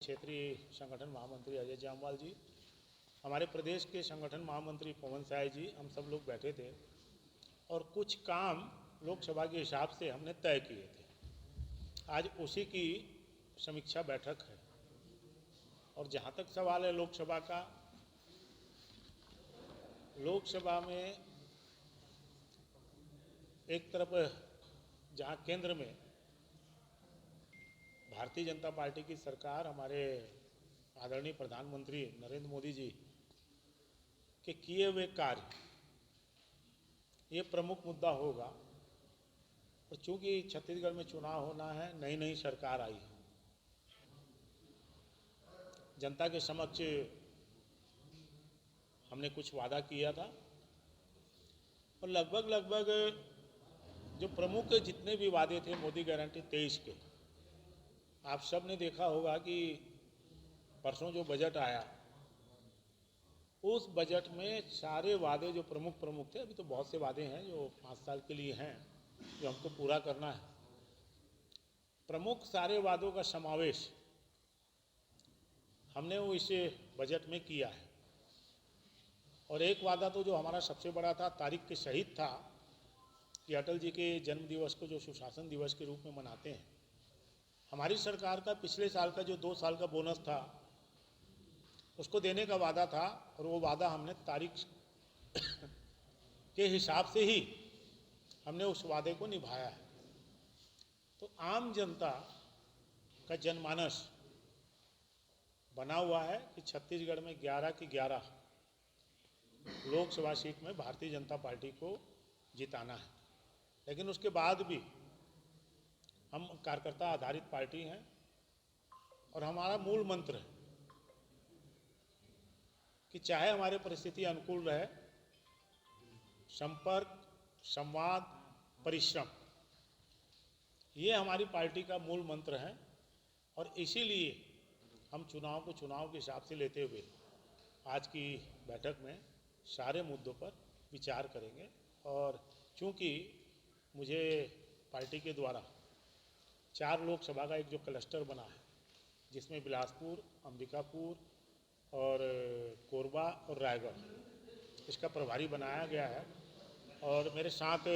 क्षेत्रीय संगठन महामंत्री अजय जामवाल जी, हमारे प्रदेश के संगठन महामंत्री पवन साय जी, हम सब लोग बैठे थे और कुछ काम लोकसभा के हिसाब से हमने तय किए थे। आज उसी की समीक्षा बैठक है और जहाँ तक सवाल है लोकसभा का, लोकसभा में एक तरफ जहाँ केंद्र में भारतीय जनता पार्टी की सरकार, हमारे आदरणीय प्रधानमंत्री नरेंद्र मोदी जी के किए हुए कार्य, ये प्रमुख मुद्दा होगा। और चूंकि छत्तीसगढ़ में चुनाव होना है, नई नई सरकार आई है, जनता के समक्ष हमने कुछ वादा किया था और लगभग जो प्रमुख जितने भी वादे थे मोदी गारंटी 23 के, आप सब ने देखा होगा कि परसों जो बजट आया, उस बजट में सारे वादे जो प्रमुख थे, अभी तो बहुत से वादे हैं जो 5 साल के लिए हैं जो हमको पूरा करना है, प्रमुख सारे वादों का समावेश हमने वो इस बजट में किया है। और एक वादा तो जो हमारा सबसे बड़ा था, तारीख के शहीद था कि अटल जी के जन्म दिवस को जो सुशासन दिवस के रूप में मनाते हैं, हमारी सरकार का पिछले साल का जो 2 साल का बोनस था उसको देने का वादा था और वो वादा हमने तारीख के हिसाब से ही हमने उस वादे को निभाया है। तो आम जनता का जनमानस बना हुआ है कि छत्तीसगढ़ में 11 की 11 लोकसभा सीट में भारतीय जनता पार्टी को जिताना है। लेकिन उसके बाद भी हम कार्यकर्ता आधारित पार्टी हैं और हमारा मूल मंत्र है कि चाहे हमारे परिस्थिति अनुकूल रहे, संपर्क, संवाद, परिश्रम, ये हमारी पार्टी का मूल मंत्र है। और इसीलिए हम चुनाव को चुनाव के हिसाब से लेते हुए आज की बैठक में सारे मुद्दों पर विचार करेंगे। और चूंकि मुझे पार्टी के द्वारा 4 लोकसभा का एक जो क्लस्टर बना है, जिसमें बिलासपुर, अंबिकापुर और कोरबा और रायगढ़, इसका प्रभारी बनाया गया है। और मेरे साथ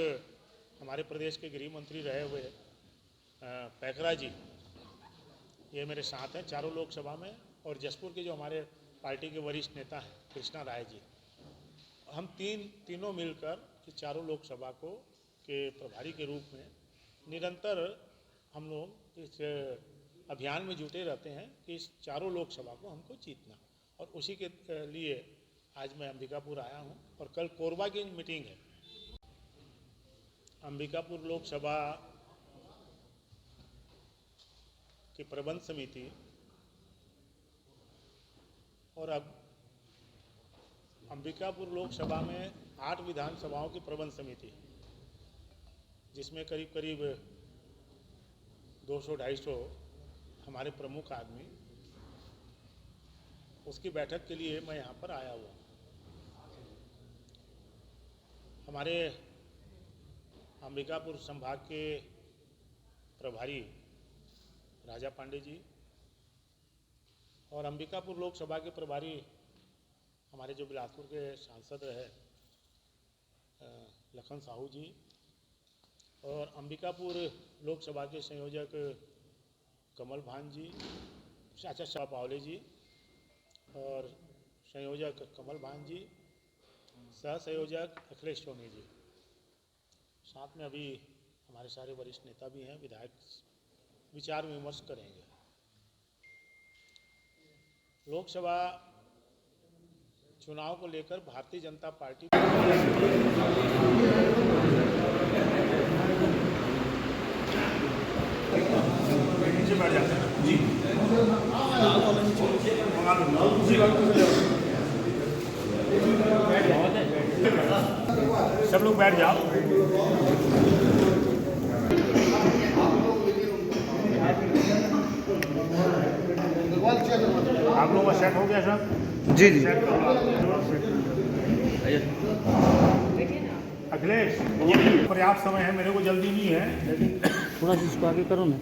हमारे प्रदेश के गृह मंत्री रहे हुए पैखरा जी, ये मेरे साथ हैं चारों लोकसभा में। और जसपुर के जो हमारे पार्टी के वरिष्ठ नेता हैं कृष्णा राय जी, हम तीनों मिलकर कि चारों लोकसभा को के प्रभारी के रूप में निरंतर हम लोग इस अभियान में जुटे रहते हैं कि इस चारों लोकसभा को हमको जीतना। और उसी के लिए आज मैं अंबिकापुर आया हूं और कल कोरबा की मीटिंग है। अंबिकापुर लोकसभा की प्रबंध समिति और अब अंबिकापुर लोकसभा में 8 विधानसभाओं की प्रबंध समिति, जिसमें करीब 200-250 हमारे प्रमुख आदमी, उसकी बैठक के लिए मैं यहाँ पर आया हुआ हूँ। हमारे अंबिकापुर संभाग के प्रभारी राजा पांडे जी और अंबिकापुर लोकसभा के प्रभारी हमारे जो बिलासपुर के सांसद रहे लखन साहू जी, और अंबिकापुर लोकसभा के संयोजक कमल भान जी, चाचा शाह पावले जी और संयोजक कमल भान जी, सह संयोजक अखिलेश सोनी जी, साथ में अभी हमारे सारे वरिष्ठ नेता भी हैं, विधायक विचार विमर्श करेंगे। लोकसभा चुनाव को लेकर भारतीय जनता पार्टी नीचे बैठ जाते हैं जी, सब लोग बैठ जाओ। आप लोगों का सेट हो गया सब? जी जी। अखिलेश, ये पर्याप्त समय है, मेरे को जल्दी नहीं है, लेकिन थोड़ा सा इसको आगे करो ना।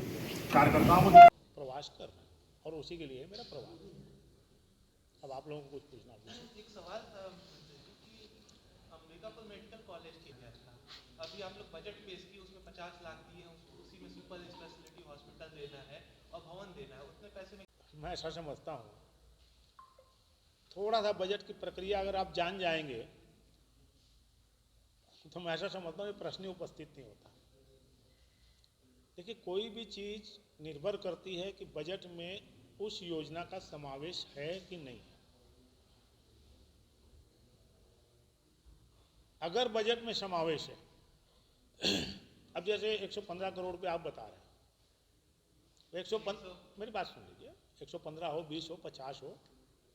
कार्यकर्ताओं को प्रवास कर रहे हैं। और उसी के लिए मेरा प्रवास। अब आप लोगों को कुछ पूछना पूछिए। एक सवाल था कि अंबिकापुर मेडिकल कॉलेज के क्या था, अभी आप लोग बजट पेश किए, उसमें 50 लाख दिए हैं, उसी में सुपर स्पेशलिटी हॉस्पिटल देना है और भवन देना है, उतने पैसे में मैं ऐसा समझता हूँ, थोड़ा सा बजट की प्रक्रिया अगर आप जान जाएंगे तो मैं ऐसा समझता हूँ ये प्रश्न ही उपस्थित नहीं होता। देखिए, कोई भी चीज़ निर्भर करती है कि बजट में उस योजना का समावेश है कि नहीं है। अगर बजट में समावेश है, अब जैसे 115 करोड़ रुपये आप बता रहे हैं, 115, मेरी बात सुन लीजिए, 115 हो, 20 हो, 50 हो,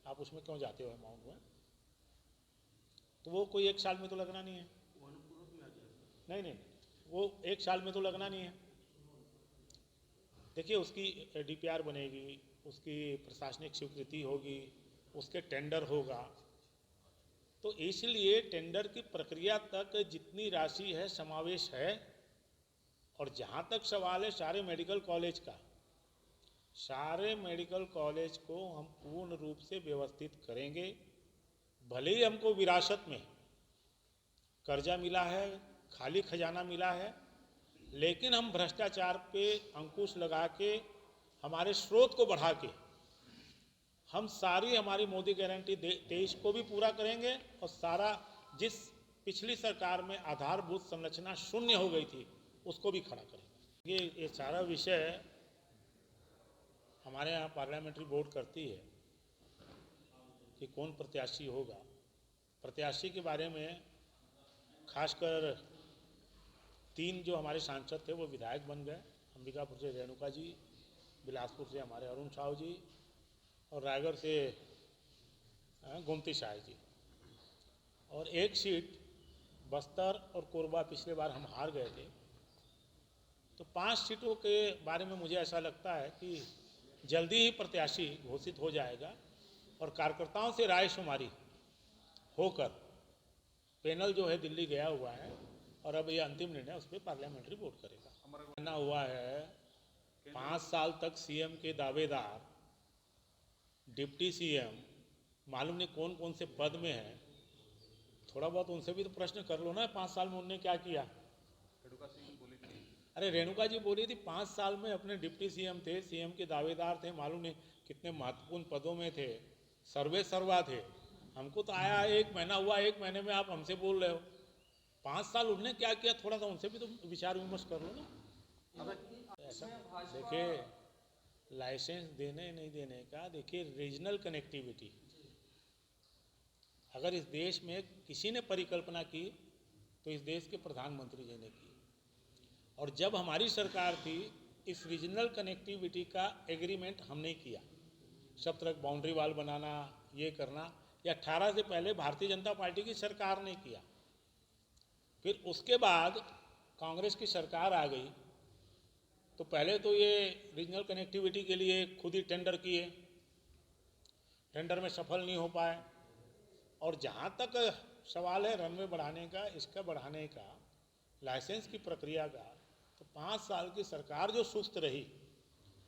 आप उसमें क्यों जाते हो अमाउंट में? तो वो कोई एक साल में तो लगना नहीं है। नहीं नहीं, वो एक साल में तो लगना नहीं है। देखिए, उसकी डीपीआर बनेगी, उसकी प्रशासनिक स्वीकृति होगी, उसके टेंडर होगा, तो इसलिए टेंडर की प्रक्रिया तक जितनी राशि है समावेश है। और जहाँ तक सवाल है सारे मेडिकल कॉलेज का, सारे मेडिकल कॉलेज को हम पूर्ण रूप से व्यवस्थित करेंगे। भले ही हमको विरासत में कर्जा मिला है, खाली खजाना मिला है, लेकिन हम भ्रष्टाचार पे अंकुश लगा के, हमारे स्रोत को बढ़ा के, हम सारी हमारी मोदी गारंटी 23 को भी पूरा करेंगे और सारा जिस पिछली सरकार में आधारभूत संरचना शून्य हो गई थी उसको भी खड़ा करेंगे। ये सारा विषय हमारे यहाँ पार्लियामेंट्री बोर्ड करती है कि कौन प्रत्याशी होगा। प्रत्याशी के बारे में खासकर 3 जो हमारे सांसद थे वो विधायक बन गए। अंबिकापुर से रेणुका जी, बिलासपुर से हमारे अरुण साहू जी, और रायगढ़ से गोमती शाह जी। और एक सीट बस्तर और कोरबा पिछले बार हम हार गए थे। तो 5 सीटों के बारे में मुझे ऐसा लगता है कि जल्दी ही प्रत्याशी घोषित हो जाएगा और कार्यकर्ताओं से रायशुमारी होकर पैनल जो है दिल्ली गया हुआ है और अब ये अंतिम निर्णय उस पर पार्लियामेंट्री बोर्ड करेगा। कहना हुआ है 5 साल तक सीएम के दावेदार, डिप्टी सीएम, मालूम नहीं कौन कौन से पद में है। थोड़ा बहुत उनसे भी तो प्रश्न कर लो ना, 5 साल में उन्होंने क्या किया। अरे रेणुका जी बोली थी 5 साल में अपने डिप्टी सीएम थे, सीएम के दावेदार थे, मालूम नहीं कितने महत्वपूर्ण पदों में थे, सर्वे सर्वा थे। हमको तो आया 1 महीना हुआ, 1 महीने में आप हमसे बोल रहे हो 5 साल उन्होंने क्या किया। थोड़ा सा उनसे भी तो विचार विमर्श कर लो ना। ऐसा देखिए, लाइसेंस देने नहीं देने का, देखिए रीजनल कनेक्टिविटी अगर इस देश में किसी ने परिकल्पना की तो इस देश के प्रधानमंत्री जी ने की। और जब हमारी सरकार थी इस रीजनल कनेक्टिविटी का एग्रीमेंट हमने किया। सब तरह बाउंड्री वाल बनाना, ये करना, ये 18 से पहले भारतीय जनता पार्टी की सरकार ने किया। फिर उसके बाद कांग्रेस की सरकार आ गई तो पहले तो ये रीजनल कनेक्टिविटी के लिए खुद ही टेंडर किए, टेंडर में सफल नहीं हो पाए। और जहाँ तक सवाल है रनवे बढ़ाने का, इसका बढ़ाने का, लाइसेंस की प्रक्रिया का, तो 5 साल की सरकार जो सुस्त रही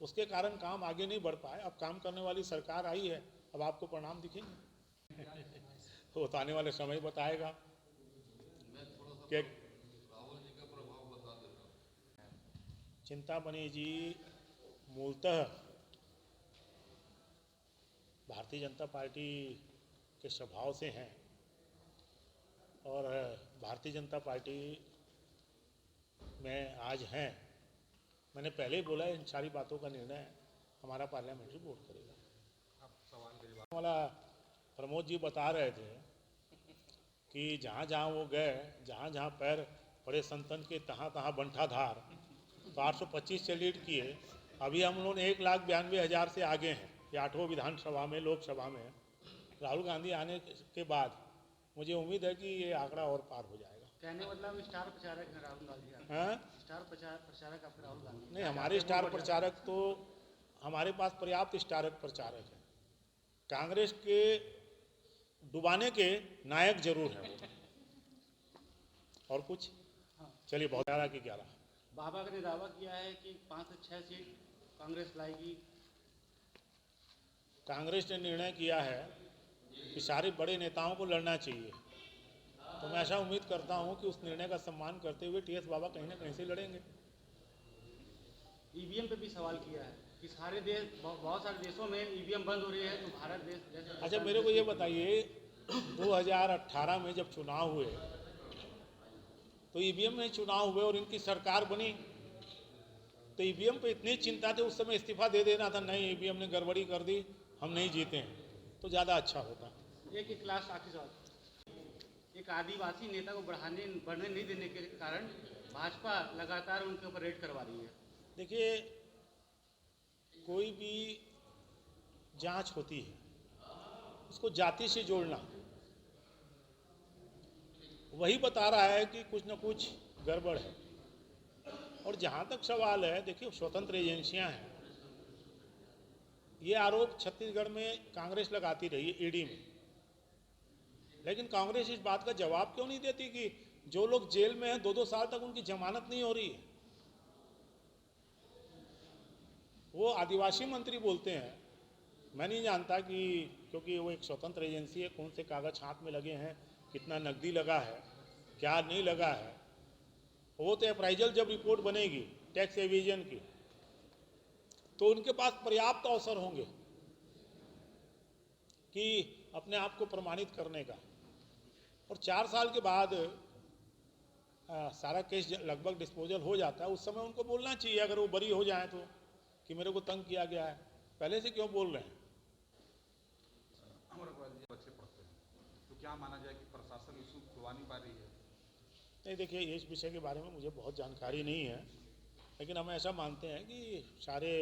उसके कारण काम आगे नहीं बढ़ पाए। अब काम करने वाली सरकार आई है, अब आपको परिणाम दिखेंगे। तो आने वाले समय बताएगा कि चिंतामणि जी मूलतः भारतीय जनता पार्टी के स्वभाव से हैं और भारतीय जनता पार्टी में आज हैं। मैंने पहले ही बोला इन सारी बातों का निर्णय हमारा पार्लियामेंट्री बोर्ड करेगा। वाला प्रमोद जी बता रहे थे कि जहाँ जहाँ वो गए, जहाँ जहाँ पैर पड़े संतन के तहाँ तहाँ बंठाधार, तो 825 से लीड किए। अभी हम लोग 1,92,000 से आगे हैं। ये 8वां विधानसभा में, लोकसभा में राहुल गांधी आने के बाद मुझे उम्मीद है कि ये आंकड़ा और पार हो जाएगा। कहने मतलब स्टार प्रचारक हैं राहुल गांधी। हाँ, स्टार प्रचारक आपके राहुल गांधी नहीं, हमारे स्टार प्रचारक तो हमारे पास पर्याप्त स्टार प्रचारक हैं। कांग्रेस के डुबाने के नायक जरूर हैं वो। और कुछ चलिए, बहुत 11 की 11। बाबा ने दावा किया है कि 5 से 6 सीट कांग्रेस लाएगी। कांग्रेस ने निर्णय किया है कि सारे बड़े नेताओं को लड़ना चाहिए, तो मैं ऐसा उम्मीद करता हूं कि उस निर्णय का सम्मान करते हुए टीएस बाबा कहीं ना कहीं से लड़ेंगे। ईवीएम पे भी सवाल किया है कि सारे देश बहुत सारे देशों में ईवीएम बंद हो रही है, तो भारत देश जैसे। अच्छा, मेरे को ये बताइए, 2018 में जब चुनाव हुए तो ईवीएम में चुनाव हुए और इनकी सरकार बनी, तो ईवीएम पे इतनी चिंता थी उस समय इस्तीफा दे देना था, नहीं ईवीएम ने गड़बड़ी कर दी, हम नहीं जीते हैं, तो ज़्यादा अच्छा होता। एक लास्ट आखिरी सवाल, एक आदिवासी नेता को बढ़ने नहीं देने के कारण भाजपा लगातार उनके ऊपर रेड करवा रही है। देखिए, कोई भी जांच होती है उसको जाति से जोड़ना वही बता रहा है कि कुछ न कुछ गड़बड़ है। और जहां तक सवाल है, देखिए स्वतंत्र एजेंसियां हैं, ये आरोप छत्तीसगढ़ में कांग्रेस लगाती रही है ईडी में, लेकिन कांग्रेस इस बात का जवाब क्यों नहीं देती कि जो लोग जेल में हैं 2-2 साल तक उनकी जमानत नहीं हो रही है। वो आदिवासी मंत्री बोलते हैं, मैं नहीं जानता कि, क्योंकि वो एक स्वतंत्र एजेंसी है, कौन से कागज हाथ में लगे हैं, कितना नकदी लगा है, क्या नहीं लगा है, वो तो अप्राइजल जब रिपोर्ट बनेगी टैक्स एविजन की, तो उनके पास पर्याप्त अवसर होंगे कि अपने आप को प्रमाणित करने का। और 4 साल के बाद सारा केस लगभग डिस्पोजल हो जाता है, उस समय उनको बोलना चाहिए, अगर वो बरी हो जाए तो, कि मेरे को तंग किया गया है। पहले से क्यों बोल रहे हैं? बच्चे पढ़ते हैं, तो क्या माना जाए कि प्रशासन इशू खुलवा नहीं पा रही है? नहीं, देखिए इस विषय के बारे में मुझे बहुत जानकारी नहीं है, लेकिन हम ऐसा मानते हैं कि सारे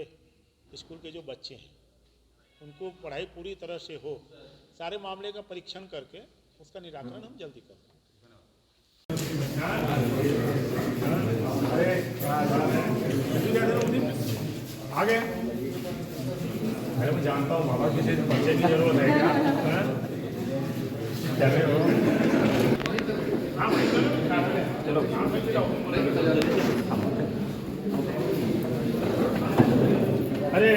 स्कूल के जो बच्चे हैं उनको पढ़ाई पूरी तरह से हो, सारे मामले का परीक्षण करके उसका निराकरण हम जल्दी करें। आगे अरे मैं जानता हूँ बाबा, किसी बच्चे की जरूरत है क्या? क्या हो? हाँ भाई चलो अरे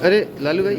अरे लालू भाई